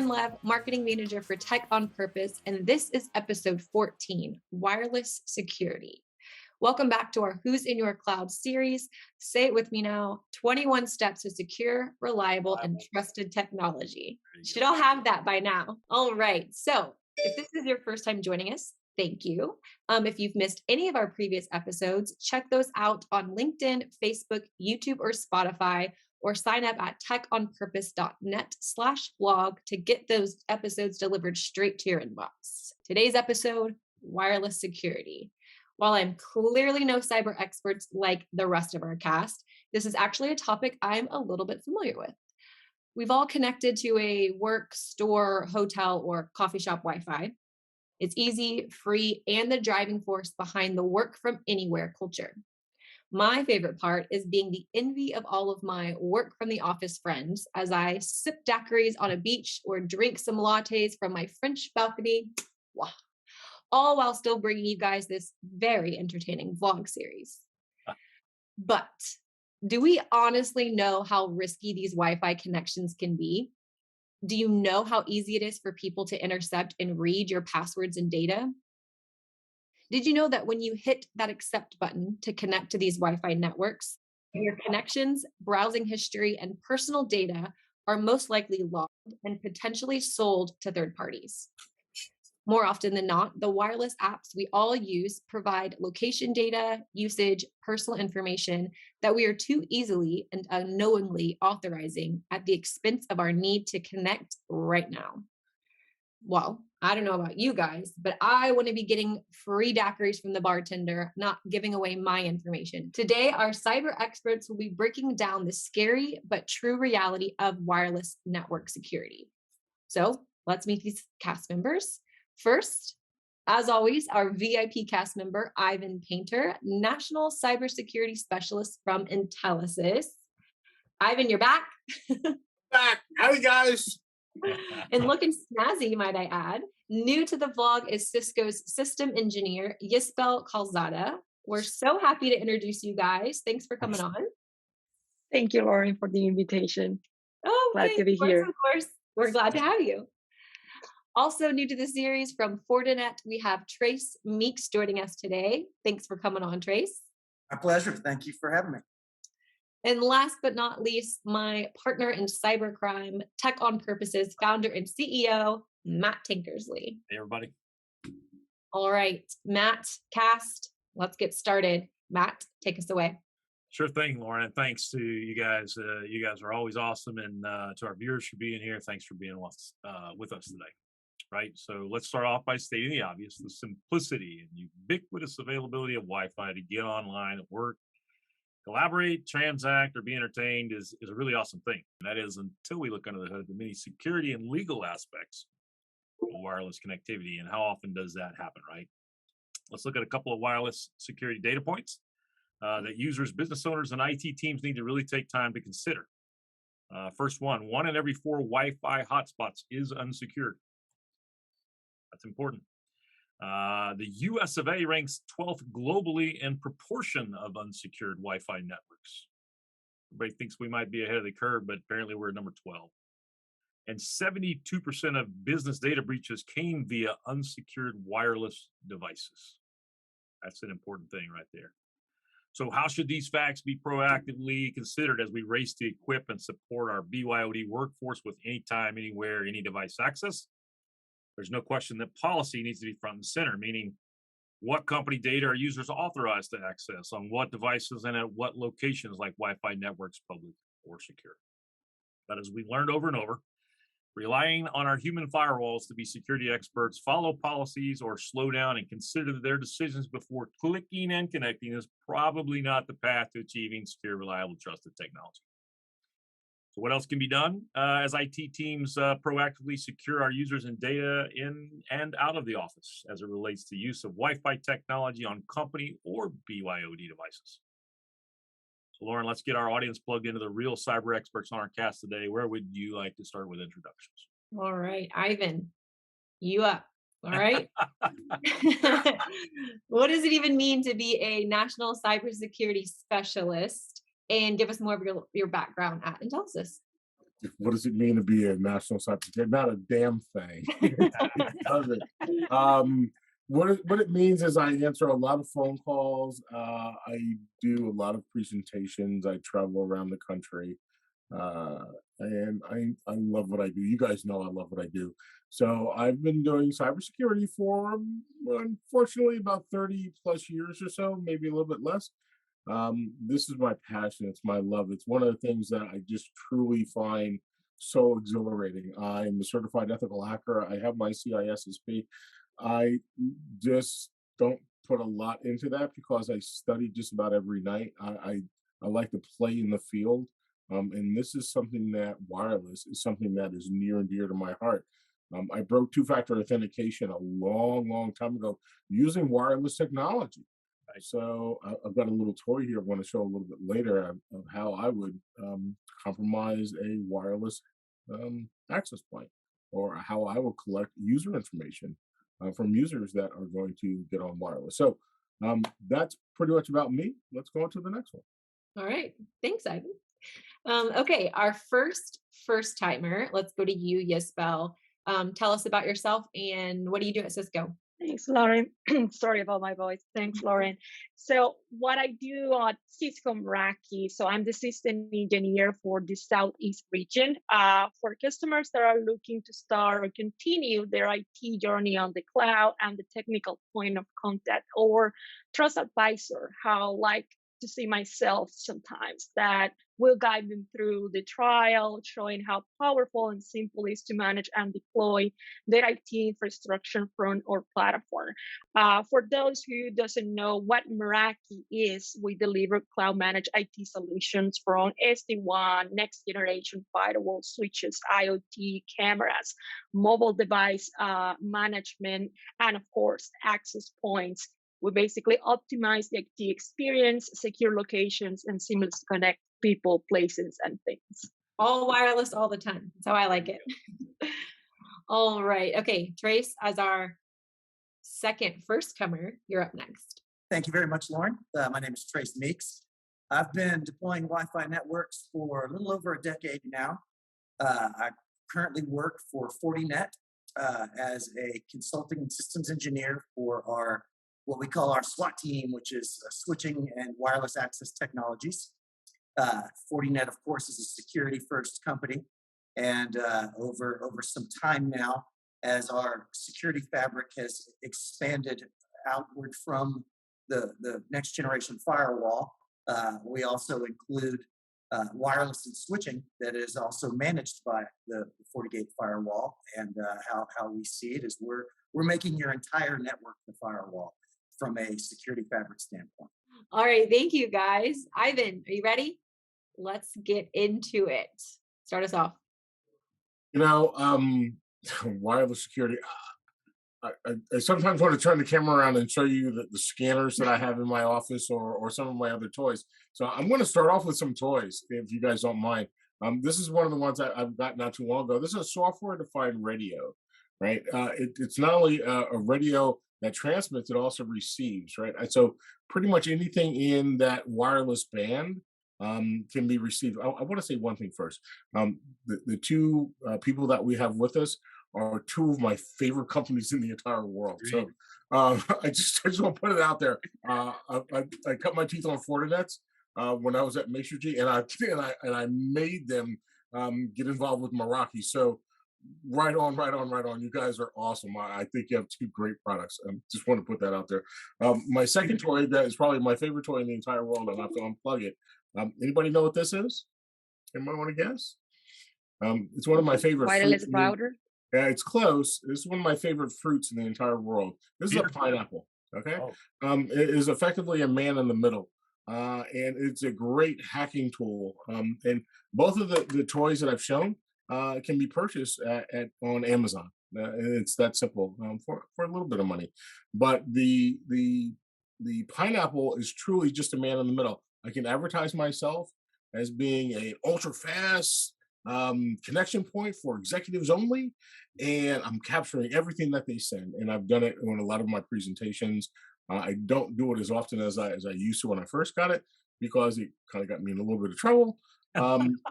Lauren Lev, Marketing Manager for Tech on Purpose, and this is episode 14, Wireless Security. Welcome back to our Who's in Your Cloud series. Say it with me now, 21 steps to secure, reliable, and trusted technology. Should all have that by now. All right, so if this is your first time joining us, thank you. If you've missed any of our previous episodes, check those out on LinkedIn, Facebook, YouTube, or Spotify, or sign up at techonpurpose.net/blog to get those episodes delivered straight to your inbox. Today's episode, wireless security. While I'm clearly no cyber experts like the rest of our cast, this is actually a topic I'm a little bit familiar with. We've all connected to a work, store, hotel, or coffee shop Wi-Fi. It's easy, free, and the driving force behind the work from anywhere culture. My favorite part is being the envy of all of my work from the office friends as I sip daiquiris on a beach or drink some lattes from my French balcony, wow, all while still bringing you guys this very entertaining vlog series. But do we honestly know how risky these Wi-Fi connections can be? Do you know how easy it is for people to intercept and read your passwords and data? Did you know that when you hit that accept button to connect to these Wi-Fi networks, your connections, browsing history, and personal data are most likely logged and potentially sold to third parties? More often than not, the wireless apps we all use provide location data, usage, personal information that we are too easily and unknowingly authorizing at the expense of our need to connect right now. Well, I don't know about you guys, but I want to be getting free daiquiris from the bartender, not giving away my information. Today, our cyber experts will be breaking down the scary but true reality of wireless network security. So let's meet these cast members. First, as always, our VIP cast member, Ivan Painter, National Cybersecurity Specialist from Intelisys. Ivan, you're back. Back. Howdy, guys. And looking snazzy, might I add. New to the vlog is Cisco's system engineer, Yispel Calzada. We're so happy to introduce you guys. Thanks for coming on. Thank you, Lauren, for the invitation. Oh, glad to be here. Of course. We're glad to have you. Also new to the series from Fortinet, we have Trace Meeks joining us today. Thanks for coming on, Trace. My pleasure. Thank you for having me. And last but not least, my partner in cybercrime, TechOnPurpose's founder and CEO, Matt Tankersley. Hey, everybody. All right, Matt, cast, let's get started. Matt, take us away. Sure thing, Lauren. And thanks to you guys. You guys are always awesome. And to our viewers for being here, thanks for being with us today. Right. So let's start off by stating the obvious. The simplicity and ubiquitous availability of Wi-Fi to get online at work, collaborate, transact, or be entertained is a really awesome thing. And that is until we look under the hood of the many security and legal aspects of wireless connectivity. And how often does that happen, right? Let's look at a couple of wireless security data points that users, business owners, and IT teams need to really take time to consider. First one in every 4 Wi-Fi hotspots is unsecured. That's important. The US of A ranks 12th globally in proportion of unsecured Wi-Fi networks. Everybody thinks we might be ahead of the curve, but apparently we're at number 12. And 72% of business data breaches came via unsecured wireless devices. That's an important thing right there. So how should these facts be proactively considered as we race to equip and support our BYOD workforce with anytime, anywhere, any device access? There's no question that policy needs to be front and center, meaning what company data are users authorized to access, on what devices, and at what locations, like Wi-Fi networks, public or secure. But as we learned over and over, relying on our human firewalls to be security experts, follow policies, or slow down and consider their decisions before clicking and connecting is probably not the path to achieving secure, reliable, trusted technology. So what else can be done as IT teams proactively secure our users and data in and out of the office as it relates to use of Wi-Fi technology on company or BYOD devices? So Lauren, let's get our audience plugged into the real cyber experts on our cast today. Where would you like to start with introductions? All right, Ivan, you up. All right. What does it even mean to be a national cybersecurity specialist? And give us more of your background at Intelisys. What does it mean to be a national cybersecurity? Not a damn thing. It doesn't. What it means is I answer a lot of phone calls. I do a lot of presentations. I travel around the country, uh, and I love what I do. You guys know I love what I do. So I've been doing cybersecurity for, unfortunately, about 30 plus years or so, maybe a little bit less. This is my passion. It's my love. It's one of the things that I just truly find so exhilarating. I'm a certified ethical hacker. I have my CISSP. I just don't put a lot into that because I study just about every night. I like to play in the field. And this is something that wireless is something that is near and dear to my heart. I broke two-factor authentication a long, long time ago using wireless technology. So I've got a little toy here I want to show a little bit later of how I would compromise a wireless access point, or how I will collect user information from users that are going to get on wireless. So that's pretty much about me. Let's go on to the next one. All right. Thanks, Ivan. Okay, our first timer. Let's go to you, Yisbel. Tell us about yourself and what do you do at Cisco? Thanks, Lauren. Sorry about my voice. Thanks, Lauren. So what I do at Cisco Meraki, so I'm the system engineer for the Southeast region. For customers that are looking to start or continue their IT journey on the cloud, and the technical point of contact or trust advisor, how like to see myself sometimes, that will guide them through the trial, showing how powerful and simple it is to manage and deploy their IT infrastructure from our platform. For those who doesn't know what Meraki is, we deliver cloud managed IT solutions from SD-WAN, next generation firewall switches, IoT cameras, mobile device management, and of course, access points. We basically optimize the IT experience, secure locations, and seamless connect people, places, and things. All wireless all the time. That's how I like it. All right. Okay, Trace, as our first comer, you're up next. Thank you very much, Lauren. My name is Trace Meeks. I've been deploying Wi-Fi networks for a little over a decade now. I currently work for Fortinet as a consulting systems engineer for what we call our SWAT team, which is switching and wireless access technologies. Fortinet, of course, is a security-first company, and over some time now, as our security fabric has expanded outward from the next generation firewall, we also include wireless and switching that is also managed by the FortiGate firewall. And how we see it is we're making your entire network the firewall from a security fabric standpoint. All right, thank you guys. Ivan, are you ready? Let's get into it. Start us off. Wireless security. I sometimes want to turn the camera around and show you the scanners that I have in my office, or some of my other toys. So I'm going to start off with some toys, if you guys don't mind. This is one of the ones I've got not too long ago. This is a software-defined radio, right? It's not only a radio that transmits, it also receives, right? And so pretty much anything in that wireless band can be received. I want to say one thing first. The two people that we have with us are two of my favorite companies in the entire world. So I just want to put it out there. I cut my teeth on Fortinets when I was at Masergy, and I made them get involved with Meraki. So right on. You guys are awesome. I think you have two great products. Just want to put that out there. My second toy that is probably my favorite toy in the entire world, and I have to unplug it. Anybody know what this is? Anybody want to guess? It's one of my favorite Wireless router. Yeah, it's close. This is one of my favorite fruits in the entire world. This is a pineapple. Okay, it is effectively a man in the middle, and it's a great hacking tool. And both of the toys that I've shown can be purchased on Amazon. It's that simple for a little bit of money. But the pineapple is truly just a man in the middle. I can advertise myself as being an ultra fast connection point for executives only, and I'm capturing everything that they send. And I've done it on a lot of my presentations. I don't do it as often as I used to when I first got it, because it kind of got me in a little bit of trouble.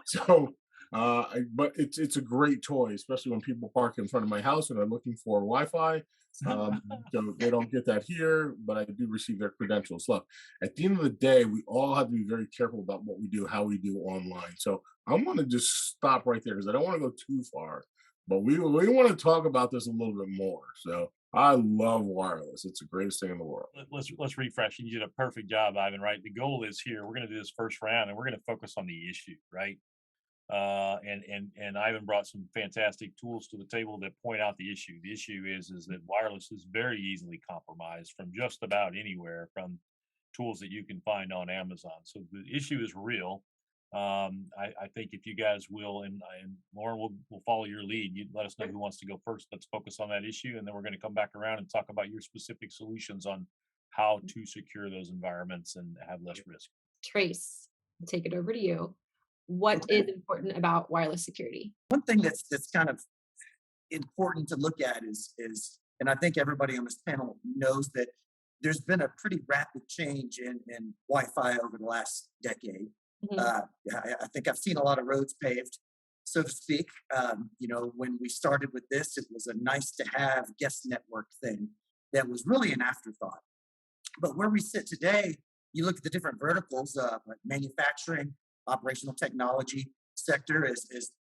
So But it's a great toy, especially when people park in front of my house and are looking for Wi-Fi. So they don't get that here, but I do receive their credentials. Look, at the end of the day, we all have to be very careful about what we do, how we do online. So I want to just stop right there because I don't want to go too far. But we want to talk about this a little bit more. So I love wireless. It's the greatest thing in the world. Let's refresh. You did a perfect job, Ivan. Right. The goal is here. We're going to do this first round, and we're going to focus on the issue. Right. And Ivan brought some fantastic tools to the table that point out the issue. The issue is that wireless is very easily compromised from just about anywhere, from tools that you can find on Amazon. So the issue is real. I think if you guys will, and Lauren will follow your lead. You let us know who wants to go first. Let's focus on that issue, and then we're going to come back around and talk about your specific solutions on how to secure those environments and have less risk. Trace, I'll take it over to you. What is important about wireless security? One thing that's kind of important to look at is, and I think everybody on this panel knows that there's been a pretty rapid change in Wi-Fi over the last decade. I think I've seen a lot of roads paved, so to speak. When we started with this, it was a nice to have guest network thing that was really an afterthought. But where we sit today, you look at the different verticals, like manufacturing, operational technology sector is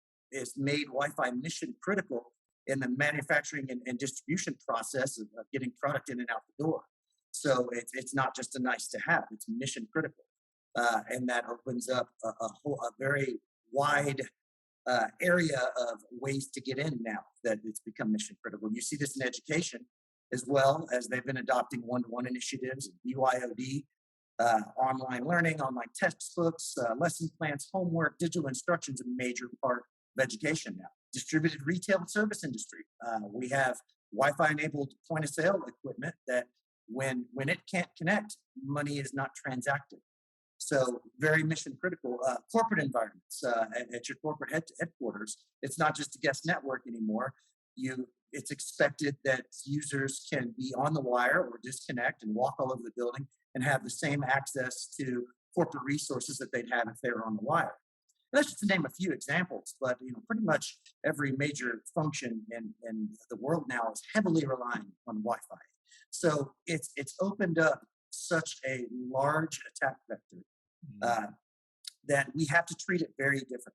made Wi-Fi mission critical in the manufacturing and distribution process of getting product in and out the door. So it's not just a nice to have; it's mission critical, and that opens up a very wide area of ways to get in now that it's become mission critical. You see this in education as well, as they've been adopting one-to-one initiatives, BYOD. Online learning, online textbooks, lesson plans, homework, digital instruction is a major part of education now. Distributed retail and service industry. We have Wi-Fi enabled point of sale equipment that when it can't connect, money is not transacted. So very mission critical. Corporate environments at your corporate headquarters. It's not just a guest network anymore. It's expected that users can be on the wire or disconnect and walk all over the building and have the same access to corporate resources that they'd have if they were on the wire. And that's just to name a few examples, but pretty much every major function in the world now is heavily relying on Wi-Fi. So it's opened up such a large attack vector that we have to treat it very differently.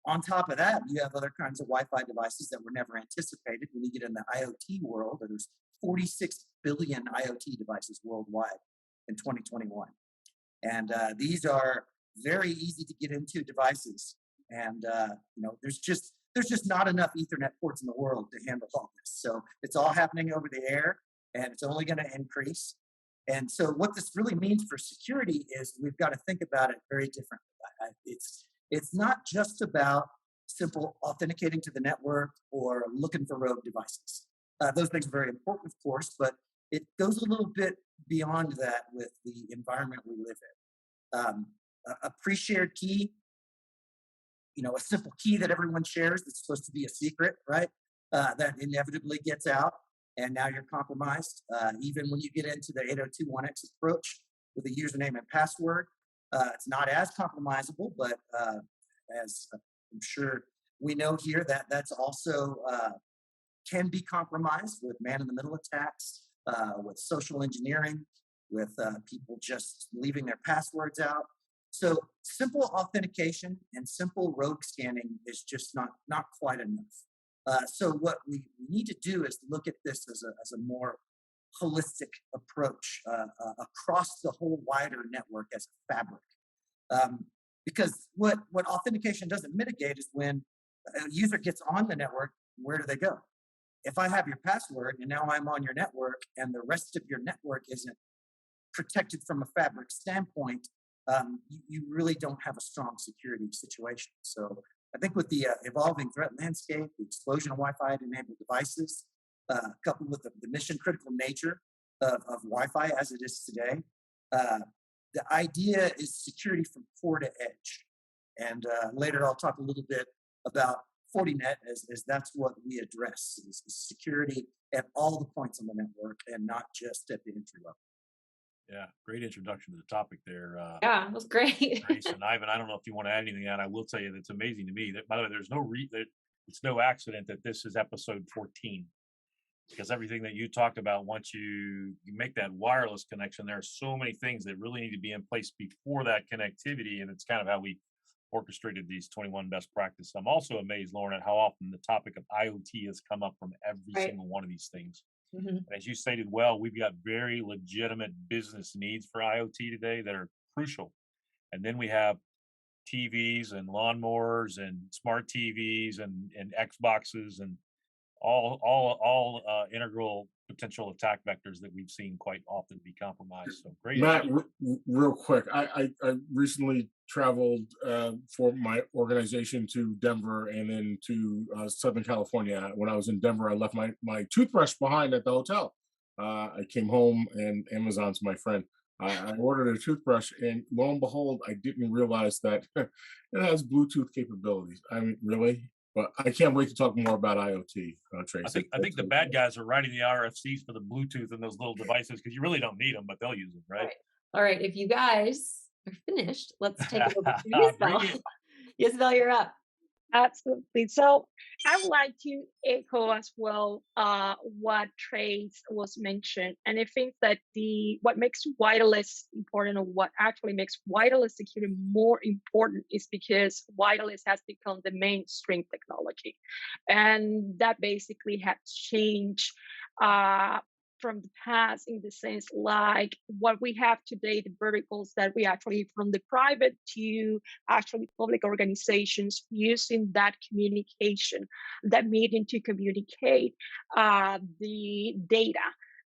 On top of that, you have other kinds of Wi-Fi devices that were never anticipated. When you get in the IoT world, there's 46 billion IoT devices worldwide in 2021. And these are very easy to get into devices. And there's just not enough Ethernet ports in the world to handle all this. So it's all happening over the air, and it's only going to increase. And so what this really means for security is we've got to think about it very differently. It's not just about simple authenticating to the network or looking for rogue devices. Those things are very important, of course, but it goes a little bit beyond that with the environment we live in. A pre-shared key, a simple key that everyone shares that's supposed to be a secret, right? That inevitably gets out, and now you're compromised. Even when you get into the 802.1x approach with a username and password, it's not as compromisable, but as I'm sure we know here, that's also can be compromised with man-in-the-middle attacks, with social engineering, with people just leaving their passwords out. So simple authentication and simple rogue scanning is just not quite enough. So what we need to do is look at this as a more holistic approach across the whole wider network as a fabric. Because what authentication doesn't mitigate is when a user gets on the network, where do they go? If I have your password and now I'm on your network and the rest of your network isn't protected from a fabric standpoint, you really don't have a strong security situation. So I think with the evolving threat landscape, the explosion of Wi-Fi enabled devices, coupled with the mission critical nature of Wi-Fi as it is today, the idea is security from core to edge. And later I'll talk a little bit about Fortinet as that's what we address, is security at all the points on the network and not just at the entry level. Yeah, great introduction to the topic there. Yeah, it was great. Grace and Ivan, I don't know if you want to add anything on. I will tell you that's amazing to me that, by the way, there's no it's no accident that this is episode 14, because everything that you talked about, once you make that wireless connection, there are so many things that really need to be in place before that connectivity. And it's kind of how we orchestrated these 21 best practices. I'm also amazed, Lauren, at how often the topic of IoT has come up from every Right. single one of these things. Mhm. And as you stated well, we've got very legitimate business needs for IoT today that are crucial. And then we have TVs and lawnmowers and smart TVs and Xboxes and all integral potential attack vectors that we've seen quite often be compromised. So great. Matt, real quick, I recently traveled for my organization to Denver and then to Southern California. When I was in Denver, I left my toothbrush behind at the hotel. I came home and Amazon's my friend. I ordered a toothbrush, and lo and behold, I didn't realize that it has Bluetooth capabilities. I mean, really? But I can't wait to talk more about IoT, Tracy. I think the bad guys are writing the RFCs for the Bluetooth and those little devices because you really don't need them, but they'll use them, right? All right. If you guys are finished, let's take it over to Isabel. Bring it. Isabel, you're up. Absolutely. So I would like to echo as well what Trace was mentioned. And I think that what makes wireless important, or what actually makes wireless security more important, is because wireless has become the mainstream technology. And that basically has changed from the past, in the sense like what we have today, the verticals that we actually, from the private to actually public organizations, using that communication, that medium to communicate the data.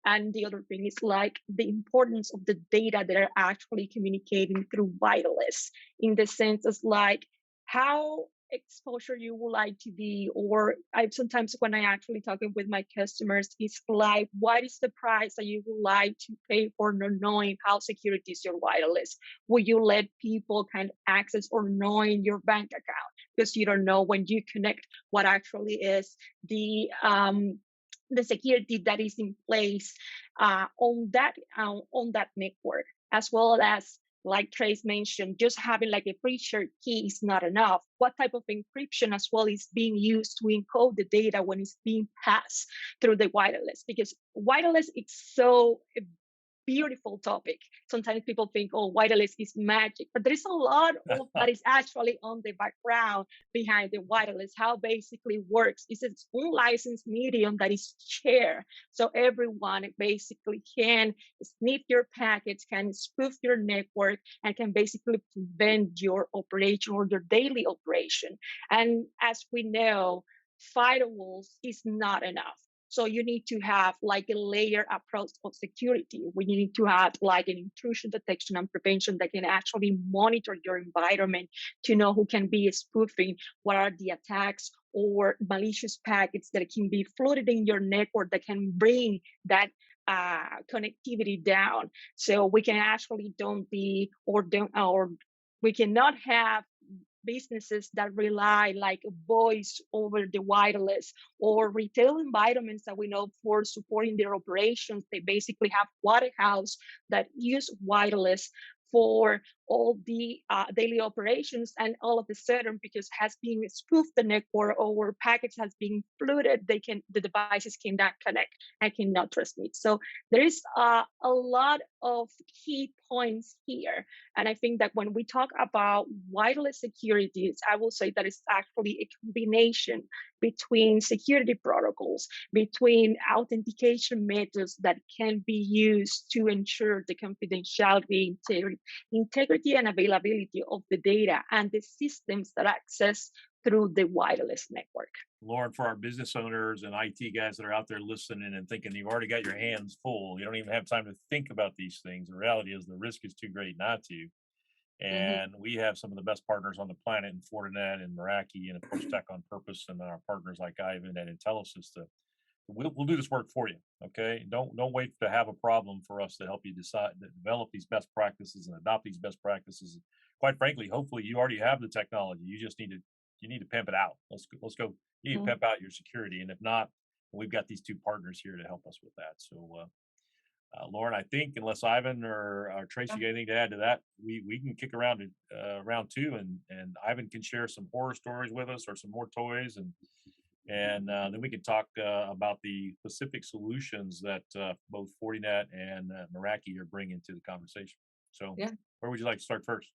And the other thing is like the importance of the data that are actually communicating through wireless, in the sense as like how exposure you would like to be. Or I sometimes, when I actually talking with my customers, it's like, what is the price that you would like to pay for not knowing how security is your wireless? Will you let people kind of access or knowing your bank account, because you don't know when you connect what actually is the security that is in place on that network, as well as, like Trace mentioned, just having like a pre-shared key is not enough. What type of encryption as well is being used to encode the data when it's being passed through the wireless? Because wireless is so beautiful topic. Sometimes people think, oh, wireless is magic, but there is a lot of that is actually on the background behind the wireless. How basically works is its own licensed medium that is shared, so everyone basically can sniff your packets, can spoof your network, and can basically prevent your operation or your daily operation. And as we know, firewalls is not enough. So you need to have like a layer approach of security. We need to have like an intrusion detection and prevention that can actually monitor your environment to know who can be spoofing, what are the attacks or malicious packets that can be floated in your network that can bring that connectivity down. So we can actually we cannot have businesses that rely like voice over the wireless, or retail environments that we know for supporting their operations. They basically have warehouse that use wireless for all the daily operations, and all of a sudden, because has been spoofed the network or packets has been flooded, the devices cannot connect and cannot transmit. So there is a lot of key points here. And I think that when we talk about wireless security, I will say that it's actually a combination between security protocols, between authentication methods that can be used to ensure the confidentiality, integrity and availability of the data, and the systems that access through the wireless network. Lauren, for our business owners and IT guys that are out there listening and thinking you've already got your hands full, you don't even have time to think about these things. The reality is the risk is too great not to. And we have some of the best partners on the planet in Fortinet and Meraki, and of course TechOnPurpose, and our partners like Ivan and Intelisys. We'll do this work for you. Okay, don't wait to have a problem for us to help you develop these best practices and adopt these best practices. Quite frankly, hopefully you already have the technology. You just need to pimp it out. Let's go. You need to pimp out your security, and if not, we've got these two partners here to help us with that. So Lauren, I think unless Ivan or Tracy got anything to add to that, we can kick around to round two, and Ivan can share some horror stories with us or some more toys, and then we can talk about the specific solutions that both Fortinet and Meraki are bringing to the conversation. So, Yeah. where would you like to start first?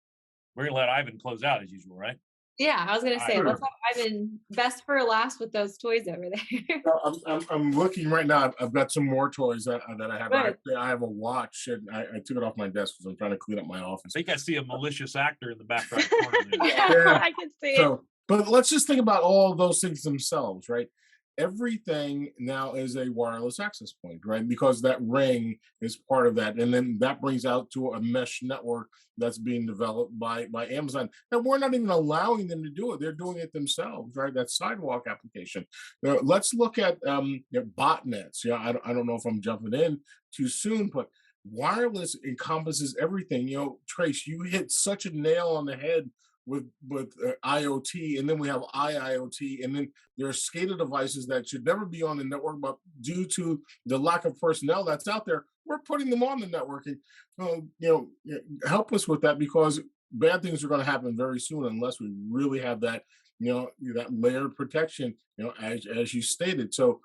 We're gonna let Ivan close out as usual, right? Yeah, I was gonna say, Sure. let's have Ivan best for last with those toys over there. No, I'm looking right now. I've got some more toys that I have. Good. I have a watch, and I took it off my desk because I'm trying to clean up my I office. think I see a malicious actor in the back right corner there. Yeah, Yeah. I can see it. So, but let's just think about all of those things themselves, right? Everything now is a wireless access point, right? Because that ring is part of that, and then that brings out to a mesh network that's being developed by Amazon. And we're not even allowing them to do it; they're doing it themselves, right? That sidewalk application. Now, let's look at botnets. Yeah, I don't know if I'm jumping in too soon, but wireless encompasses everything. Trace, you hit such a nail on the head with IoT, and then we have IIoT, and then there are SCADA devices that should never be on the network, but due to the lack of personnel that's out there, we're putting them on the network. And help us with that, because bad things are going to happen very soon unless we really have that that layered protection. As you stated. So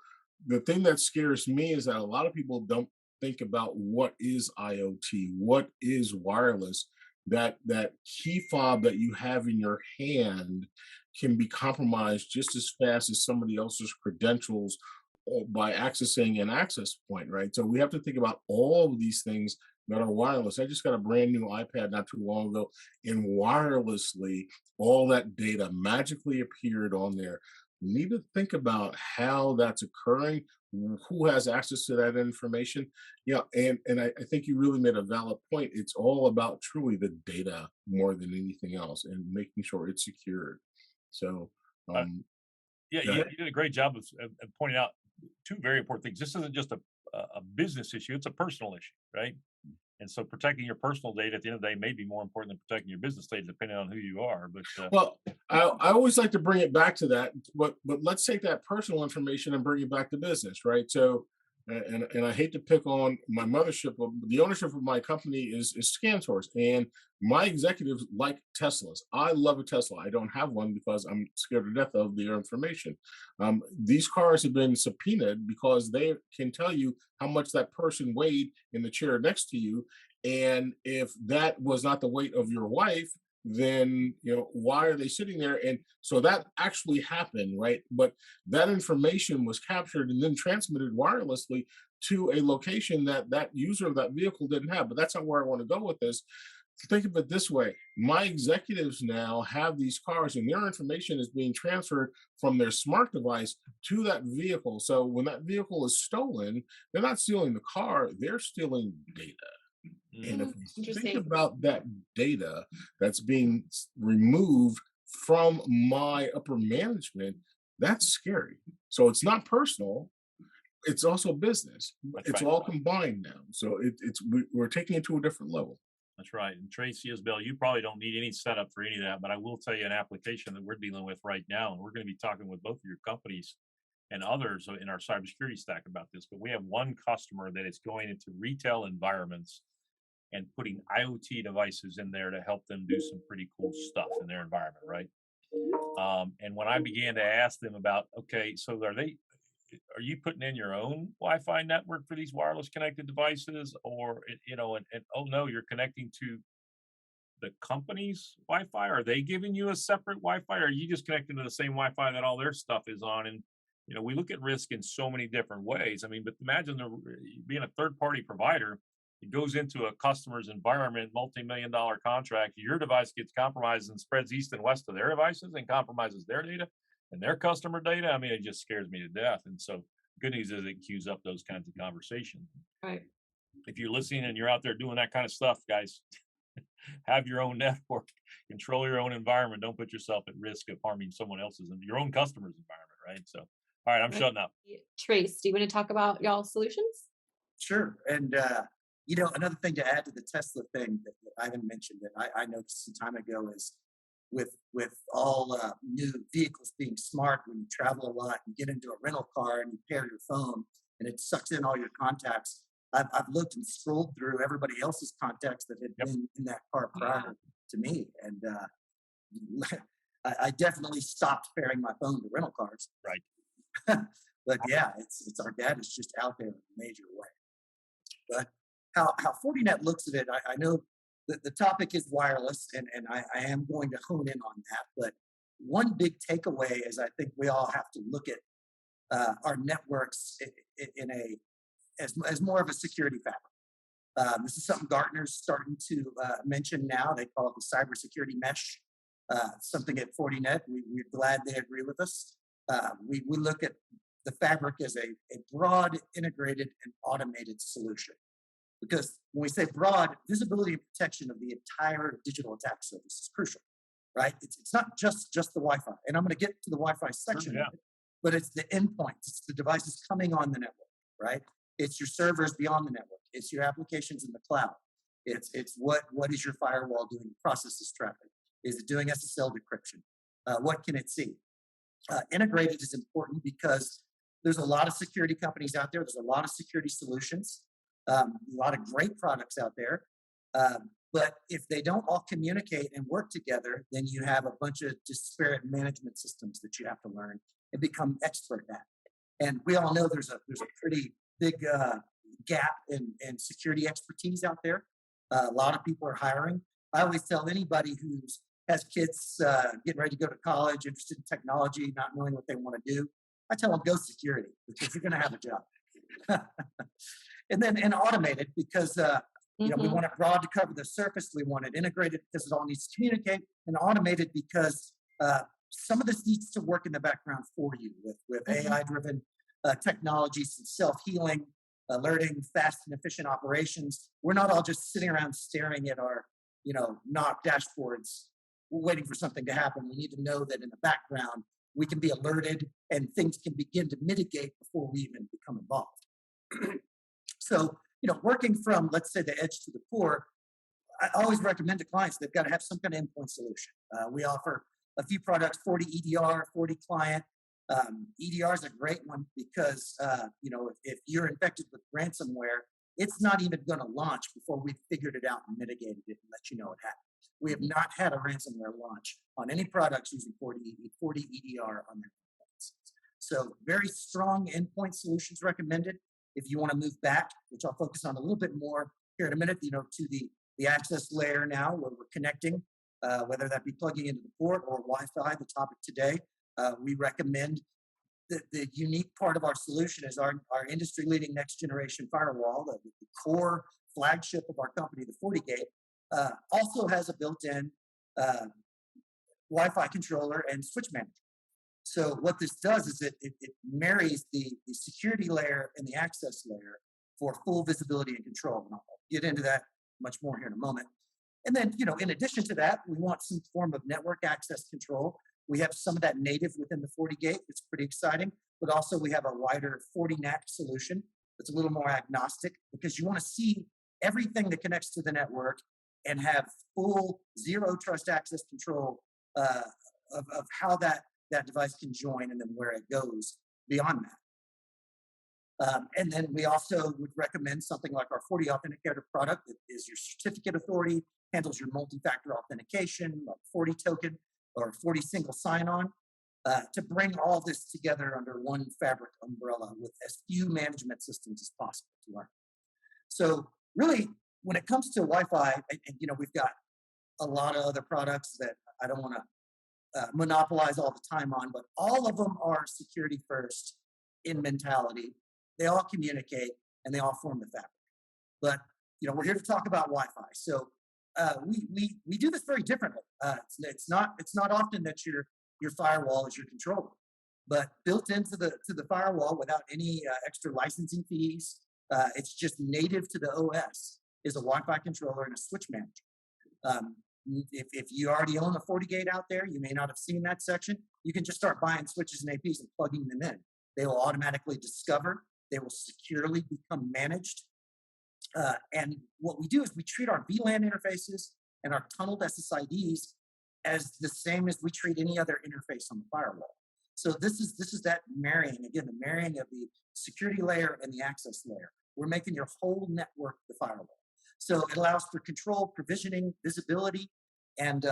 the thing that scares me is that a lot of people don't think about what is IoT, what is wireless. That key fob that you have in your hand can be compromised just as fast as somebody else's credentials by accessing an access point, right? So we have to think about all of these things that are wireless. I just got a brand new iPad not too long ago, and wirelessly, all that data magically appeared on there. We need to think about how that's occurring, who has access to that information. Yeah, and I think you really made a valid point. It's all about truly the data more than anything else, and making sure it's secured. So, Uh, um, yeah, go you ahead. did a great job of pointing out two very important things. This isn't just a business issue; it's a personal issue, right? And so protecting your personal data at the end of the day may be more important than protecting your business data, depending on who you are. But Well, I always like to bring it back to that, but let's take that personal information and bring it back to business, right? So, and I hate to pick on my mothership, but the ownership of my company is ScanSource, and my executives like Teslas. I love a Tesla. I don't have one because I'm scared to death of their information. These cars have been subpoenaed because they can tell you how much that person weighed in the chair next to you, and if that was not the weight of your wife, then why are they sitting there? And so that actually happened, right? But that information was captured and then transmitted wirelessly to a location that that user of that vehicle didn't have. But that's not where I want to go with this. Think of it this way: my executives now have these cars, and their information is being transferred from their smart device to that vehicle. So when that vehicle is stolen, they're not stealing the car, they're stealing data. And if Mm, we think interesting. about that data that's being removed from my upper management, that's scary. So it's not personal, it's also business. that's It's right. all combined now. So we're taking it to a different level. That's right. And Tracy Isbell, you probably don't need any setup for any of that, but I will tell you an application that we're dealing with right now, and we're going to be talking with both of your companies and others in our cybersecurity stack about this. But we have one customer that is going into retail environments and putting IoT devices in there to help them do some pretty cool stuff in their environment, right? And when I began to ask them about, okay, so are you putting in your own Wi-Fi network for these wireless connected devices, or and oh no, you're connecting to the company's Wi-Fi? Are they giving you a separate Wi-Fi, or are you just connecting to the same Wi-Fi that all their stuff is on? And we look at risk in so many different ways. I mean, but imagine being a third-party provider. It goes into a customer's environment, multi-million-dollar contract. Your device gets compromised and spreads east and west to their devices and compromises their data and their customer data. I mean, it just scares me to death. And so, good news is it cues up those kinds of conversations. Right. If you're listening and you're out there doing that kind of stuff, guys, have your own network, control your own environment. Don't put yourself at risk of harming someone else's and your own customer's environment, right? So, all right, I'm Right. shutting up. Trace, do you want to talk about y'all solutions? Sure. And another thing to add to the Tesla thing that Ivan mentioned that I noticed some time ago is with all new vehicles being smart. When you travel a lot, you get into a rental car and you pair your phone, and it sucks in all your contacts. I've looked and scrolled through everybody else's contacts that had been in that car prior to me. And I definitely stopped pairing my phone to rental cars. Right. But yeah, it's our data is just out there in a major way. But how Fortinet looks at it, I know that the topic is wireless, and I am going to hone in on that. But one big takeaway is I think we all have to look at our networks in a as more of a security fabric. This is something Gartner's starting to mention now. They call it the cybersecurity mesh. Something at Fortinet, we're glad they agree with us. We look at the fabric as a broad, integrated, and automated solution. Because when we say broad, visibility and protection of the entire digital attack surface is crucial, right? It's not just the Wi-Fi. And I'm going to get to the Wi-Fi section of it, but it's the endpoints. It's the devices coming on the network, right? It's your servers beyond the network. It's your applications in the cloud. It's what is your firewall doing? Processes traffic. Is it doing SSL decryption? What can it see? Integrated is important because there's a lot of security companies out there. There's a lot of security solutions, a lot of great products out there. But if they don't all communicate and work together, then you have a bunch of disparate management systems that you have to learn and become expert at. And we all know there's a pretty big gap in security expertise out there. A lot of people are hiring. I always tell anybody who has kids getting ready to go to college, interested in technology, not knowing what they want to do, I tell them go security because you're going to have a job. and automated because we want it broad to cover the surface. We want it integrated because it all needs to communicate, and automated because some of this needs to work in the background for you with AI-driven technologies and self-healing, alerting, fast and efficient operations. We're not all just sitting around staring at our, knock dashboards, waiting for something to happen. We need to know that in the background, we can be alerted and things can begin to mitigate before we even become involved. So, working from, let's say, the edge to the core, I always recommend to clients they've got to have some kind of endpoint solution. We offer a few products, 40 EDR, 40 client. EDR is a great one because, if you're infected with ransomware, it's not even going to launch before we've figured it out and mitigated it and let you know it happened. We have not had a ransomware launch on any products using 40 EDR on their endpoints. So very strong endpoint solutions recommended. If you want to move back, which I'll focus on a little bit more here in a minute, to the access layer now where we're connecting, whether that be plugging into the port or Wi-Fi, the topic today, we recommend the unique part of our solution is our industry-leading next-generation firewall, the core flagship of our company, the FortiGate, also has a built-in Wi-Fi controller and switch manager. So what this does is it marries the security layer and the access layer for full visibility and control. And I'll get into that much more here in a moment. And then, in addition to that, we want some form of network access control. We have some of that native within the FortiGate. It's pretty exciting. But also we have a wider FortiNAC solution that's a little more agnostic because you want to see everything that connects to the network and have full zero trust access control of how that device can join and then where it goes beyond that. And then we also would recommend something like our FortiAuthenticator product that is your certificate authority, handles your multi-factor authentication, like FortiToken or Forti single sign-on, to bring all this together under one fabric umbrella with as few management systems as possible to learn. So really, when it comes to Wi-Fi, and we've got a lot of other products that I don't want to monopolize all the time on, but all of them are security first in mentality. They all communicate and they all form the fabric. But we're here to talk about Wi-Fi. So we do this very differently. It's not often that your firewall is your controller, but built into the firewall without any extra licensing fees. It's just native to the OS is a Wi-Fi controller and a switch manager. If you already own a FortiGate out there, you may not have seen that section. You can just start buying switches and APs and plugging them in. They will automatically discover. They will securely become managed. And what we do is we treat our VLAN interfaces and our tunneled SSIDs as the same as we treat any other interface on the firewall. So this is that marrying, again, the marrying of the security layer and the access layer. we're making your whole network the firewall. So it allows for control, provisioning, visibility, and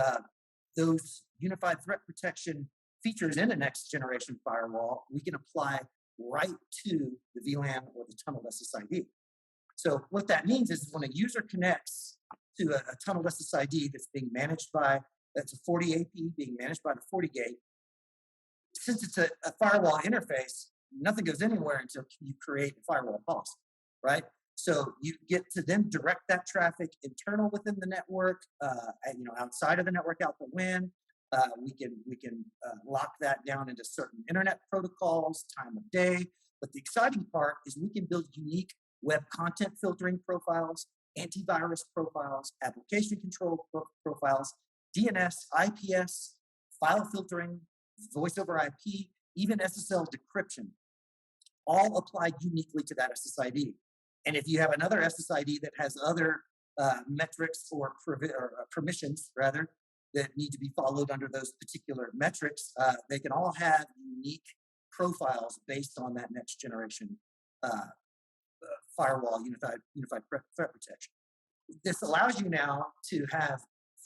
those unified threat protection features in a next generation firewall, we can apply right to the VLAN or the tunnel SSID. So what that means is when a user connects to a tunnel SSID that's being managed by, that's a 40 AP being managed by the 40 gate, since it's a firewall interface, nothing goes anywhere until you create a firewall policy, right? So you get to then direct that traffic internal within the network, outside of the network out the WAN. We can lock that down into certain internet protocols, time of day. But the exciting part is we can build unique web content filtering profiles, antivirus profiles, application control profiles, DNS, IPS, file filtering, voice over IP, even SSL decryption, all applied uniquely to that SSID. And if you have another SSID that has other metrics or permissions, rather, that need to be followed under those particular metrics, they can all have unique profiles based on that next generation firewall, unified threat protection. This allows you now to have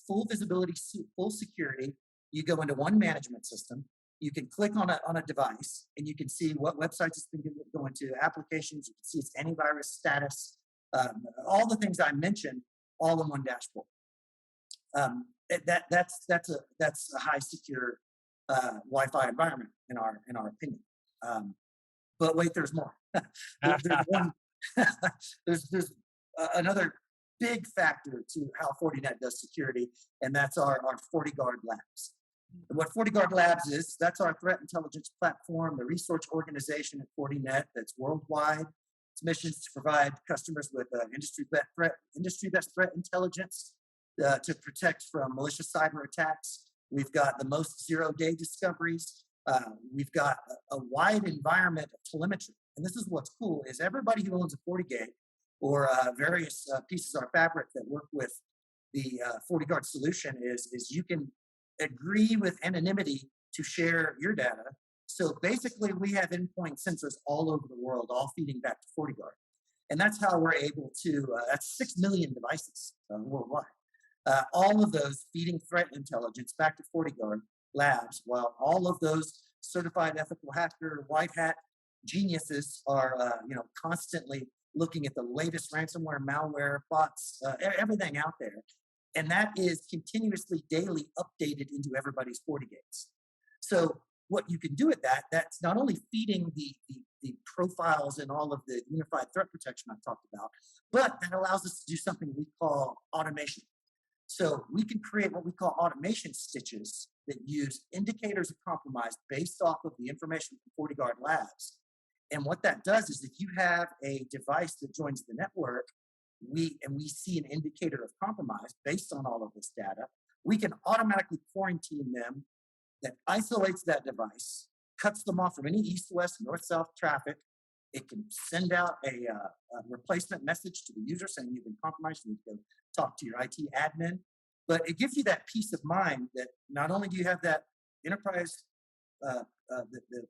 full visibility, full security. You go into one management system. You can click on a device and you can see what websites it's been going to, applications. You can see its antivirus status, all the things I mentioned, all in one dashboard. That's a high secure Wi-Fi environment in our opinion. But wait, there's more. there's another big factor to how Fortinet does security, and that's our FortiGuard Labs. And what FortiGuard Labs is, that's our threat intelligence platform, the research organization at Fortinet that's worldwide. Its mission is to provide customers with industry best threat intelligence to protect from malicious cyber attacks. We've got the most zero-day discoveries. We've got a wide environment of telemetry. And this is what's cool, is everybody who owns a FortiGate or various pieces of our fabric that work with the FortiGuard solution is you can agree with anonymity to share your data. So basically, we have endpoint sensors all over the world, all feeding back to FortiGuard. And that's how we're able to, that's 6 million devices worldwide. All of those feeding threat intelligence back to FortiGuard Labs, while all of those certified ethical hacker, white hat geniuses are, constantly looking at the latest ransomware, malware, bots, everything out there. And that is continuously, daily updated into everybody's FortiGates. So what you can do with that, that's not only feeding the profiles and all of the unified threat protection I've talked about, but that allows us to do something we call automation. So we can create what we call automation stitches that use indicators of compromise based off of the information from FortiGuard Labs. And what that does is if you have a device that joins the network, we see an indicator of compromise based on all of this data, we can automatically quarantine them. That isolates that device, cuts them off from any east-west, north-south traffic. It can send out a replacement message to the user saying you've been compromised, you need to go talk to your IT admin. But it gives you that peace of mind that not only do you have that enterprise, the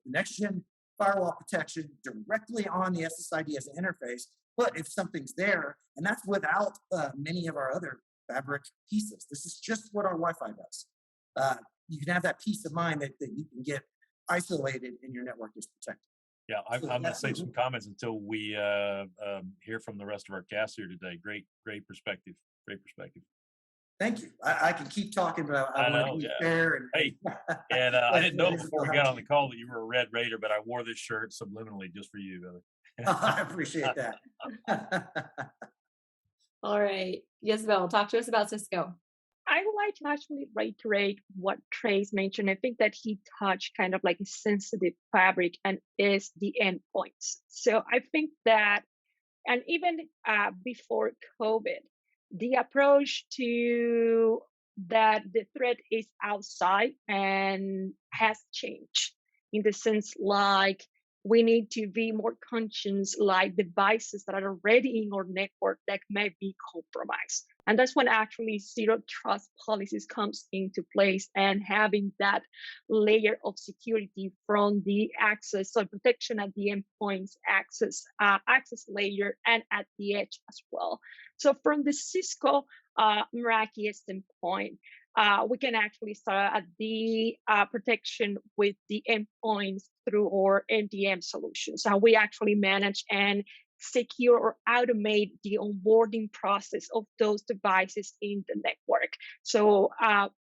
next-gen firewall protection directly on the SSID as an interface, but if something's there, and that's without many of our other fabric pieces. This is just what our Wi-Fi does. You can have that peace of mind that you can get isolated and your network is protected. Yeah, I'm going to save some comments until we hear from the rest of our cast here today. Great perspective. Great perspective. Thank you. I can keep talking, but I want to be fair. And I didn't know before we got on the call that you were a Red Raider, but I wore this shirt subliminally just for you, brother. I appreciate that. All right. Isabel, talk to us about Cisco. I would like to actually reiterate what Trace mentioned. I think that he touched kind of like a sensitive fabric and is the endpoints. So I think that, and even before COVID, the approach to that the threat is outside and has changed in the sense like we need to be more conscious, like devices that are already in our network that may be compromised. And that's when actually zero trust policies comes into place, and having that layer of security from the access, so protection at the endpoints, access layer, and at the edge as well. So from the Cisco Meraki standpoint, we can actually start at the protection with the endpoints through our NDM solutions. How we actually manage and secure or automate the onboarding process of those devices in the network. So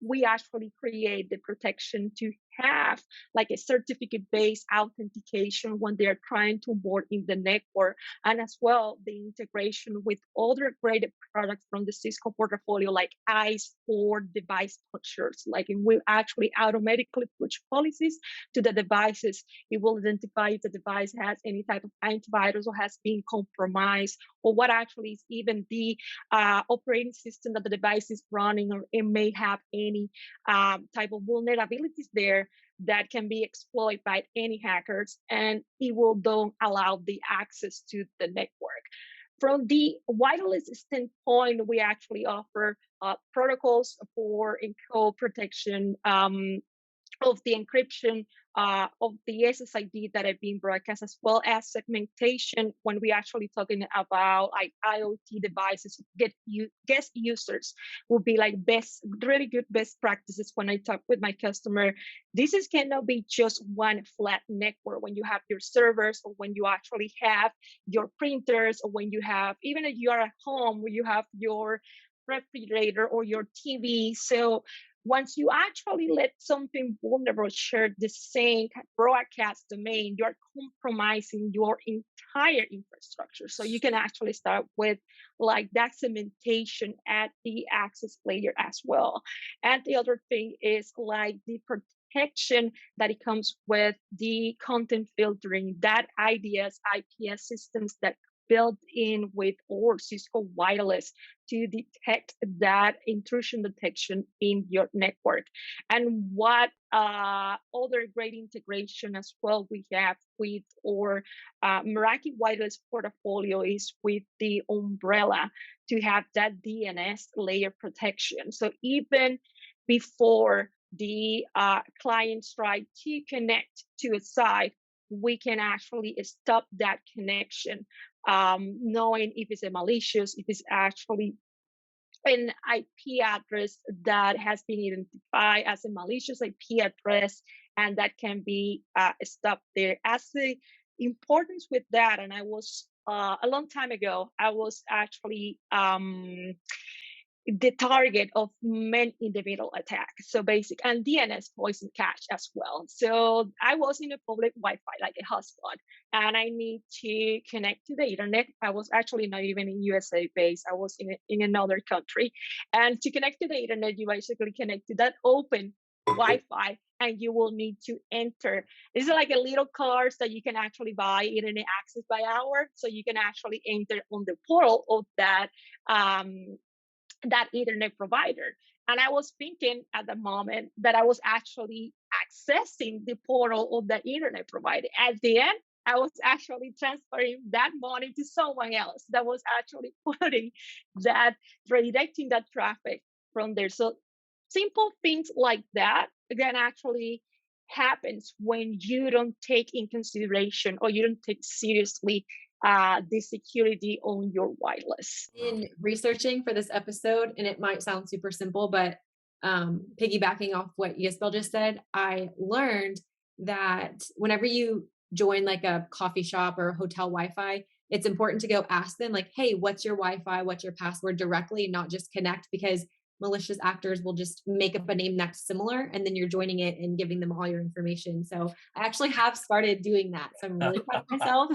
we actually create the protection to have like a certificate-based authentication when they're trying to onboard in the network, and as well the integration with other graded products from the Cisco portfolio like ICE for device pushers. Like it will actually automatically push policies to the devices. It will identify if the device has any type of antivirus or has been compromised, or what actually is even the operating system that the device is running, or it may have any type of vulnerabilities there that can be exploited by any hackers, and it will don't allow the access to the network. From the wireless standpoint, we actually offer protocols for encode protection, of the encryption of the SSID that are being broadcast, as well as segmentation when we actually talking about like IoT devices. Guest users will be like really good best practices when I talk with my customer. Cannot be just one flat network when you have your servers, or when you actually have your printers, or when you have, even if you are at home, where you have your refrigerator or your TV. So once you actually let something vulnerable share the same broadcast domain, you're compromising your entire infrastructure. So you can actually start with like that segmentation at the access layer as well. And the other thing is like the protection that it comes with the content filtering, that IDS, IPS systems that built in with our Cisco wireless to detect that intrusion detection in your network. And what other great integration as well we have with our Meraki wireless portfolio is with the umbrella to have that DNS layer protection. So even before the clients try to connect to a site, we can actually stop that connection, knowing if it's a malicious, if it's actually an IP address that has been identified as a malicious IP address, and that can be stopped there. As the importance with that, and I was a long time ago, I was actually the target of many individual attacks. So basic, and DNS poison cache as well. So I was in a public Wi-Fi, like a hotspot, and I need to connect to the internet. I was actually not even in USA based. I was in another country. And to connect to the internet, you basically connect to that open Wi-Fi, and you will need to enter. This is like a little cards that you can actually buy internet access by hour. So you can actually enter on the portal of that that internet provider. And I was thinking at the moment that I was actually accessing the portal of the internet provider. At the end, I was actually transferring that money to someone else that was actually putting that, redirecting that traffic from there. So simple things like that, again, actually happens when you don't take in consideration, or you don't take seriously the security on your wireless. In researching for this episode, and it might sound super simple, but piggybacking off what Yisbel just said, I learned that whenever you join like a coffee shop or a hotel Wi-Fi, it's important to go ask them like, hey, what's your Wi-Fi? What's your password directly, not just connect, because malicious actors will just make up a name that's similar, and then you're joining it and giving them all your information. So I actually have started doing that. So I'm really proud of myself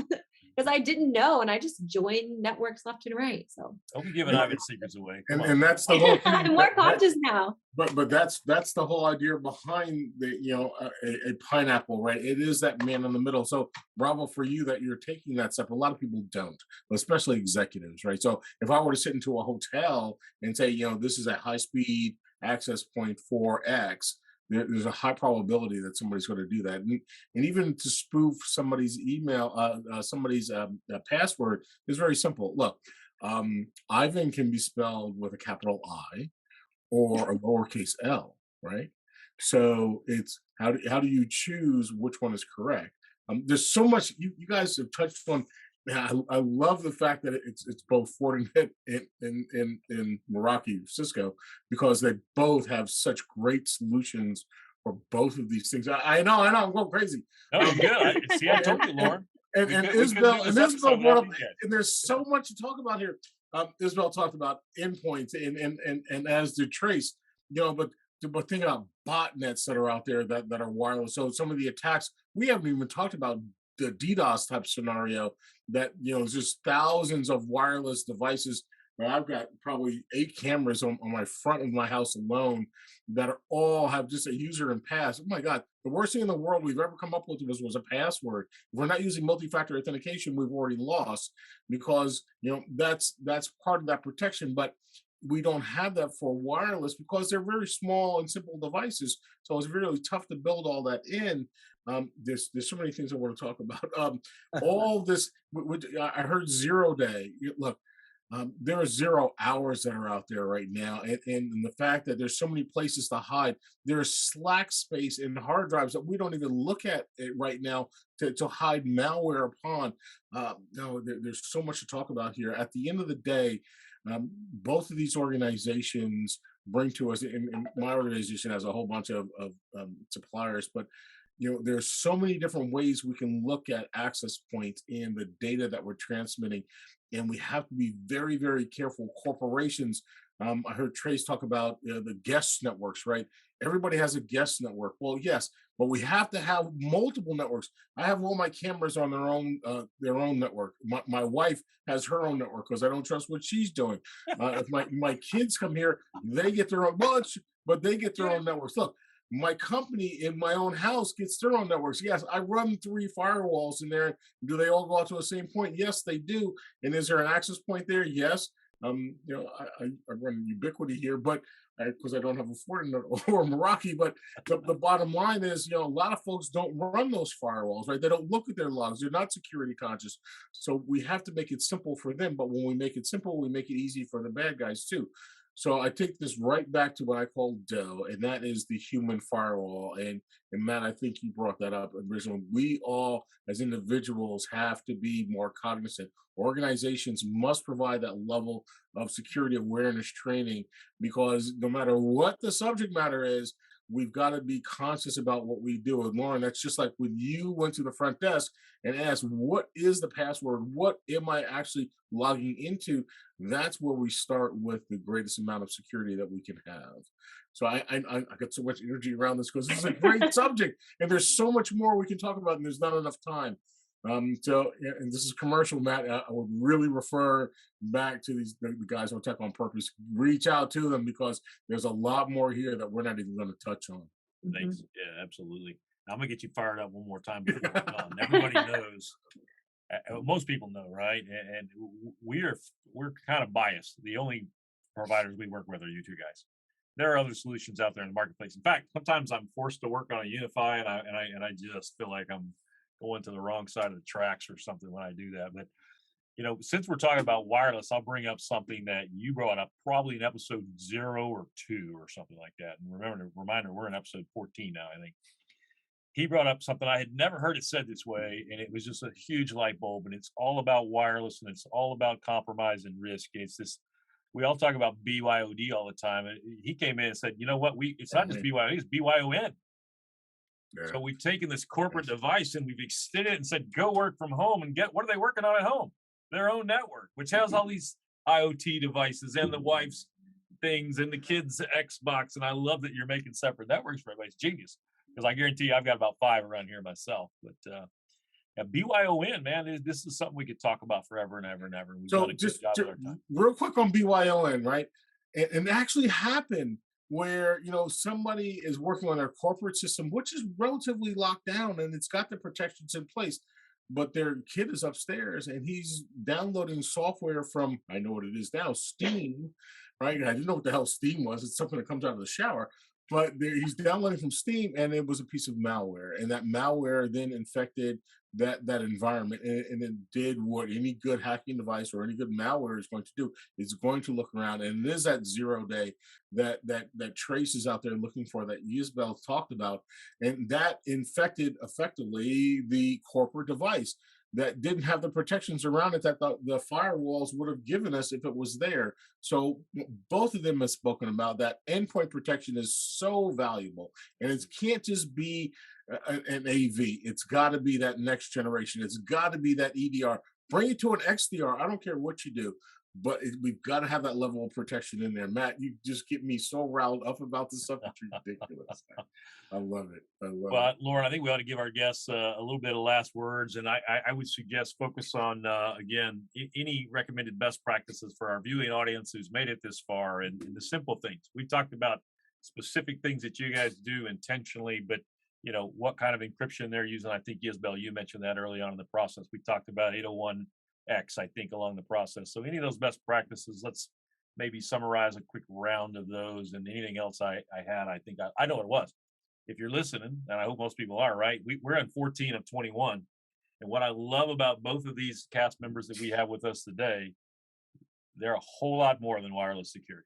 because I didn't know, and I just joined networks left and right. So don't be giving Ivan secrets away. And that's the whole thing. I'm more conscious now. But that's the whole idea behind the a pineapple, right? It is that man in the middle. So bravo for you that you're taking that step. A lot of people don't, especially executives, right? So if I were to sit into a hotel and say, this is a high speed access point for X, there's a high probability that somebody's going to do that. And even to spoof somebody's email, somebody's password is very simple. Look, Ivan can be spelled with a capital I or a lowercase l, right? So it's how do you choose which one is correct? There's so much you guys have touched on. I love the fact that it's both Fortinet and Meraki Cisco, because they both have such great solutions for both of these things. I know, I'm going crazy. Oh, good. See, I told you, Lauren. And Isabel brought up, and there's so much to talk about here. Isabel talked about endpoints, and as did Trace, but think about botnets that are out there that are wireless. So some of the attacks we haven't even talked about, the DDoS type scenario that it's just thousands of wireless devices. I've got probably 8 cameras on my front of my house alone that all have just a user and pass. Oh my God, the worst thing in the world we've ever come up with was a password. If we're not using multi-factor authentication, we've already lost, because that's part of that protection. But we don't have that for wireless because they're very small and simple devices. So it's really tough to build all that in. There's so many things I want to talk about. All this, I heard 0 day. Look, there are 0 hours that are out there right now, and the fact that there's so many places to hide. There's slack space in hard drives that we don't even look at it right now to hide malware upon. No, there's so much to talk about here. At the end of the day, both of these organizations bring to us, and my organization has a whole bunch of suppliers, but there's so many different ways we can look at access points and the data that we're transmitting, and we have to be very, very careful. Corporations, I heard Trace talk about the guest networks, right? Everybody has a guest network. Well, yes, but we have to have multiple networks. I have all my cameras on their own network. My wife has her own network because I don't trust what she's doing. If my kids come here, they get their own, but they get their own networks. Look, my company in my own house gets their own networks. Yes, I run 3 firewalls in there. Do they all go out to the same point? Yes, they do. And is there an access point there? Yes. I run Ubiquity here, but because I don't have a Fortinet or Meraki. But the bottom line is, a lot of folks don't run those firewalls, right? They don't look at their logs. They're not security conscious. So we have to make it simple for them. But when we make it simple, we make it easy for the bad guys too. So I take this right back to what I call DOE, and that is the human firewall. And Matt, I think you brought that up originally. We all, as individuals, have to be more cognizant. Organizations must provide that level of security awareness training, because no matter what the subject matter is, we've got to be conscious about what we do. And Lauren, that's just like when you went to the front desk and asked, what is the password? What am I actually logging into? That's where we start with the greatest amount of security that we can have. So I got so much energy around this because this is a great subject, and there's so much more we can talk about, and there's not enough time. And this is commercial, Matt. I would really refer back to the guys on TechOnPurpose. Reach out to them, because there's a lot more here that we're not even going to touch on. Thanks. Yeah, absolutely. Now, I'm gonna get you fired up one more time before we're done. Everybody knows. Most people know, right? And we're kind of biased. The only providers we work with are you two guys. There are other solutions out there in the marketplace. In fact, sometimes I'm forced to work on a UniFi, and I just feel like I'm going to the wrong side of the tracks or something when I do that. But since we're talking about wireless, I'll bring up something that you brought up probably in episode 0 or 2 or something like that. And reminder, we're in episode 14 now, I think. He brought up something I had never heard it said this way, and it was just a huge light bulb. And it's all about wireless, and it's all about compromise and risk. It's this. We all talk about BYOD all the time. And he came in and said, you know what? It's not just BYOD, it's BYON. Yeah. So we've taken this corporate device and we've extended it and said, go work from home, and what are they working on at home? Their own network, which has all these IoT devices and the wife's things and the kids' Xbox. And I love that you're making separate networks for everybody. It's genius, because I guarantee you I've got about 5 around here myself. But yeah, BYON, man, this is something we could talk about forever and ever and ever. We've so just real quick on BYON, right? And it actually happened where somebody is working on their corporate system, which is relatively locked down and it's got the protections in place, but their kid is upstairs and he's downloading software from, I know what it is now, Steam, right? I didn't know what the hell Steam was. It's something that comes out of the shower. but he's downloading from Steam, and it was a piece of malware, and that malware then infected that environment, and it did what any good hacking device or any good malware is going to do. It's going to look around, and it is that 0 day that Trace is out there looking for, that Isabel talked about, and that infected effectively the corporate device that didn't have the protections around it that the firewalls would have given us if it was there. So both of them have spoken about that. Endpoint protection is so valuable, and it can't just be an AV. It's got to be that next generation. It's got to be that EDR. Bring it to an XDR. I don't care what you do, but we've got to have that level of protection in there. Matt, you just get me so riled up about this stuff. It's ridiculous. I love it. Well, Lauren, I think we ought to give our guests a little bit of last words, and I would suggest focus on, again, any recommended best practices for our viewing audience who's made it this far, and the simple things. We've talked about specific things that you guys do intentionally, but what kind of encryption they're using. I think, Isabel, you mentioned that early on in the process. We talked about 801X, I think, along the process. So any of those best practices, let's maybe summarize a quick round of those, and anything else I had, I think I know what it was. If you're listening, and I hope most people are, right? We're in 14 of 21. And what I love about both of these cast members that we have with us today, they're a whole lot more than wireless security.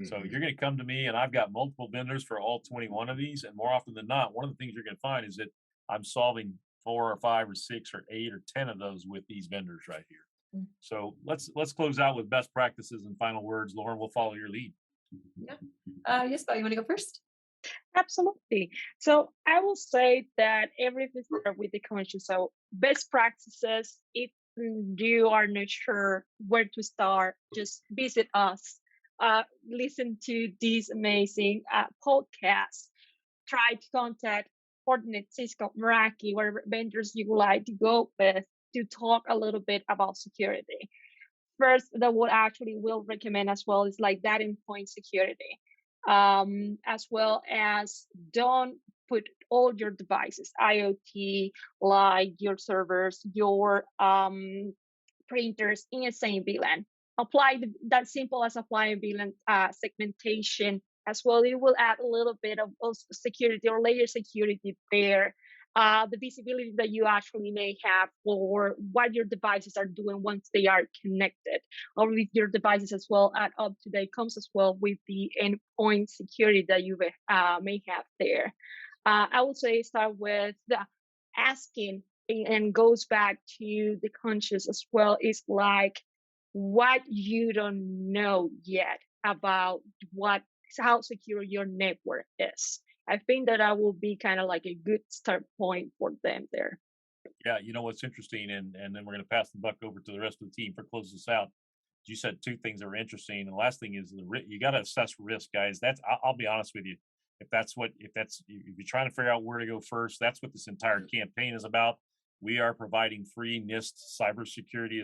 Mm-hmm. So you're going to come to me, and I've got multiple vendors for all 21 of these. And more often than not, one of the things you're going to find is that I'm solving 4 or 5 or 6 or 8 or 10 of those with these vendors right here. Mm-hmm. So let's close out with best practices and final words. Lauren, we'll follow your lead. Yeah. Isabel, you want to go first? Absolutely. So I will say that everything starts with the conscious. So best practices, if you are not sure where to start, just visit us. Listen to these amazing podcasts. Try to contact Fortinet, Cisco, Meraki, whatever vendors you would like to go with to talk a little bit about security. First, that what actually will recommend as well is like that endpoint security. As well as don't put all your devices, IoT, like your servers, your printers in the same VLAN. Apply that simple as applying VLAN segmentation as well. It will add a little bit of security or layer security there. The visibility that you actually may have for what your devices are doing once they are connected, or with your devices as well at up to date comes as well with the endpoint security that you may have there. I would say start with the asking, and goes back to the conscious as well, is like what you don't know yet about how secure your network is. I think that will be kind of like a good start point for them there. Yeah, what's interesting, and then we're going to pass the buck over to the rest of the team for close this out. You said 2 things that were interesting, and the last thing is you got to assess risk, guys. I'll be honest with you. If you're trying to figure out where to go first, that's what this entire campaign is about. We are providing free NIST cybersecurity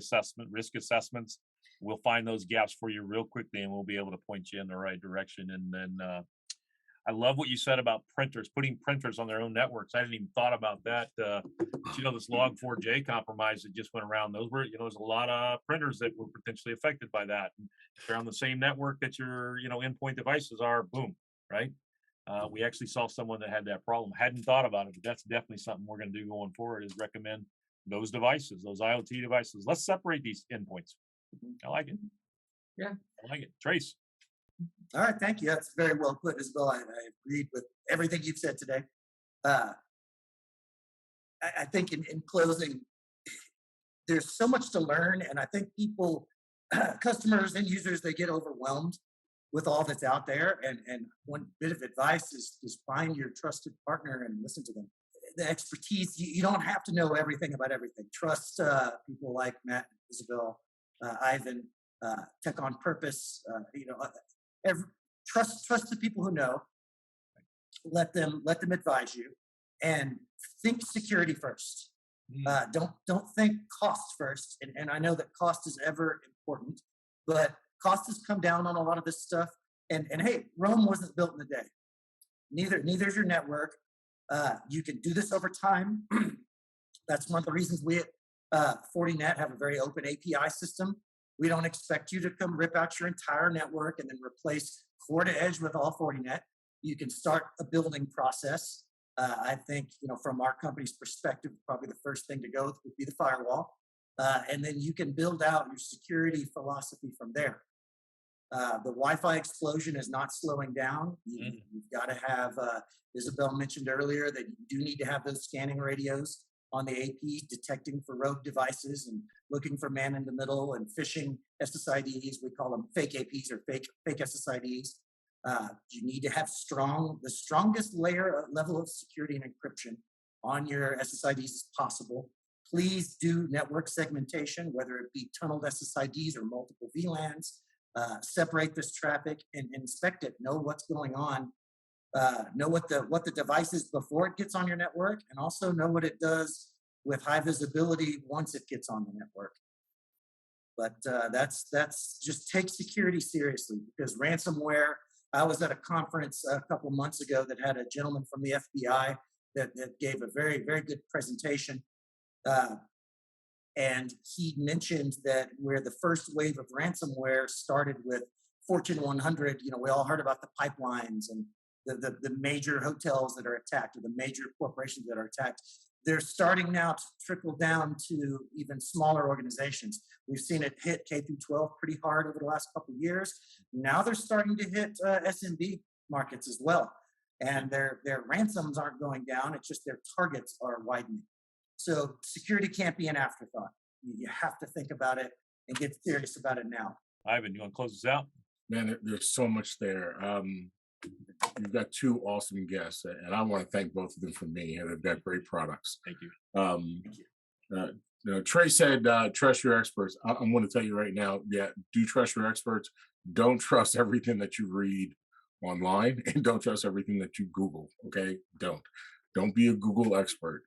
risk assessments. We'll find those gaps for you real quickly, and we'll be able to point you in the right direction. And then I love what you said about printers, putting printers on their own networks. I hadn't even thought about that. But this Log4j compromise that just went around, those were, there's a lot of printers that were potentially affected by that. And if they're on the same network that your, endpoint devices are, boom, right? We actually saw someone that had that problem. Hadn't thought about it, but that's definitely something we're going to do going forward, is recommend those devices, those IoT devices. Let's separate these endpoints. I like it. Yeah. I like it. Trace. All right, thank you. That's very well put, Isabel. I agreed with everything you've said today. I think in closing, there's so much to learn, and I think people, customers and users, they get overwhelmed with all that's out there. And one bit of advice is find your trusted partner and listen to them. The expertise, you don't have to know everything about everything. Trust people like Matt, Isabel, Ivan, TechOnPurpose, trust the people who know. Let them advise you, and think security first. Don't think cost first. And I know that cost is ever important, but cost has come down on a lot of this stuff. And hey, Rome wasn't built in a day. Neither's your network. You can do this over time. That's one of the reasons we at Fortinet have a very open API system. We don't expect you to come rip out your entire network and then replace core to edge with all Fortinet. you can start a building process. I think, from our company's perspective, probably the first thing to go would be the firewall. And then you can build out your security philosophy from there. The Wi-Fi explosion is not slowing down. You've got to have, Isabel mentioned earlier that you do need to have those scanning radios on the APs, detecting for rogue devices and looking for man in the middle and phishing SSIDs. We call them fake APs or fake SSIDs. You need to have the strongest level of security and encryption on your SSIDs as possible. Please do network segmentation, whether it be tunneled SSIDs or multiple VLANs. Separate this traffic and inspect it. Know what's going on. Know what the device is before it gets on your network, and also know what it does with high visibility once it gets on the network. But that's just take security seriously, because ransomware. I was at a conference a couple months ago that had a gentleman from the FBI that gave a very, very good presentation. And he mentioned that where the first wave of ransomware started with Fortune 100, we all heard about the pipelines and the major hotels that are attacked, or the major corporations that are attacked. They're starting now to trickle down to even smaller organizations. We've seen it hit K through 12 pretty hard over the last couple of years. Now they're starting to hit SMB markets as well. And their ransoms aren't going down. It's just their targets are widening. So security can't be an afterthought. You have to think about it and get serious about it now. Ivan, you want to close this out? Man, there's so much there. You've got two awesome guests, and I want to thank both of them for me. They've got great products. Thank you. Thank you. Trey said, trust your experts. I'm going to tell you right now, do trust your experts. Don't trust everything that you read online, and don't trust everything that you Google, okay? Don't be a Google expert.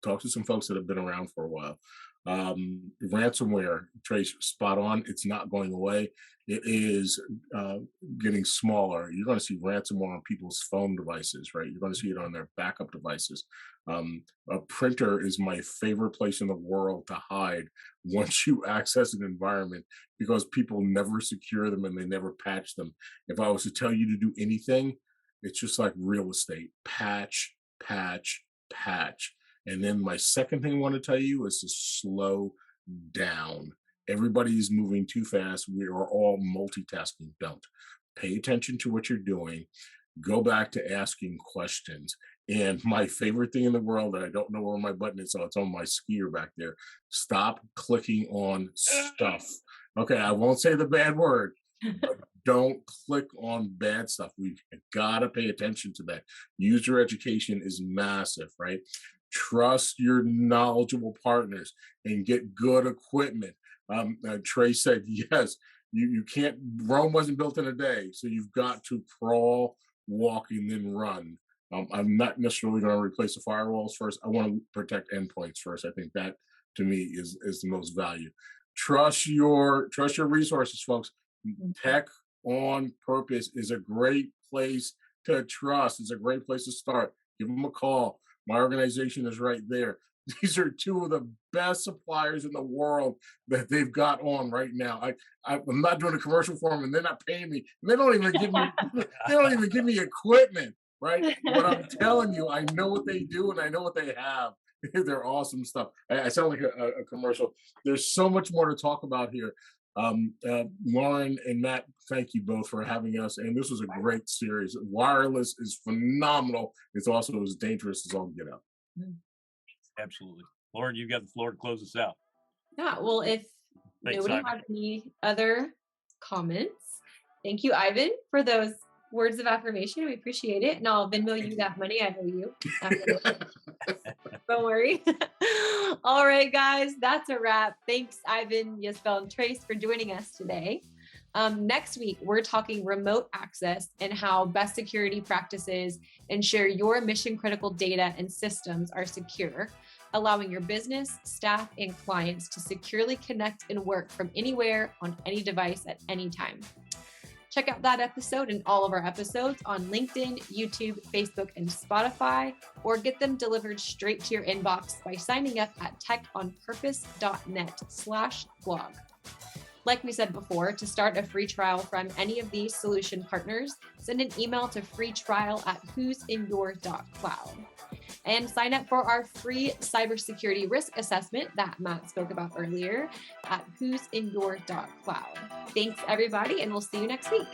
Talk to some folks that have been around for a while. Ransomware, Trey's spot on. It's not going away. It is getting smaller. You're going to see ransomware on people's phone devices, right? You're going to see it on their backup devices. A printer is my favorite place in the world to hide once you access an environment, because people never secure them and they never patch them. If I was to tell you to do anything, it's just like real estate. Patch. And then my second thing I want to tell you is to slow down. Everybody's moving too fast. We are all multitasking. Don't. Pay attention to what you're doing. Go back to asking questions. And my favorite thing in the world, that I don't know where my button is, so it's on my skier back there. Stop clicking on stuff. Okay, I won't say the bad word, but don't click on bad stuff. We've got to pay attention to that. User education is massive, right? Trust your knowledgeable partners and get good equipment. Trey said, yes, you can't, Rome wasn't built in a day. So you've got to crawl, walk, and then run. I'm not necessarily going to replace the firewalls first. I want to protect endpoints first. I think that, to me, is the most value. Trust your resources, folks. TechOnPurpose is a great place to trust. It's a great place to start. Give them a call. My organization is right there. These are two of the best suppliers in the world that they've got on right now. I'm not doing a commercial for them, and they're not paying me. And they don't even give me equipment, right? But I'm telling you, I know what they do and I know what they have. They're awesome stuff. I sound like a commercial. There's so much more to talk about here. Lauren and Matt, thank you both for having us. And this was a great series. Wireless is phenomenal. It's also as dangerous as all get out. Absolutely. Lauren, you got the floor to close us out. Yeah, well, if nobody has any other comments, thank you, Ivan, for those words of affirmation. We appreciate it. And I'll Venmo you that money I owe you. Don't worry. All right, guys, that's a wrap. Thanks, Ivan, Yasbel, and Trace for joining us today. Next week, we're talking remote access and how best security practices ensure your mission-critical data and systems are secure, allowing your business, staff, and clients to securely connect and work from anywhere on any device at any time. Check out that episode and all of our episodes on LinkedIn, YouTube, Facebook, and Spotify, or get them delivered straight to your inbox by signing up at techonpurpose.net/blog. Like we said before, to start a free trial from any of these solution partners, send an email to freetrial@who'sinyour.cloud. And sign up for our free cybersecurity risk assessment that Matt spoke about earlier at who'sinyour.cloud. Thanks, everybody, and we'll see you next week.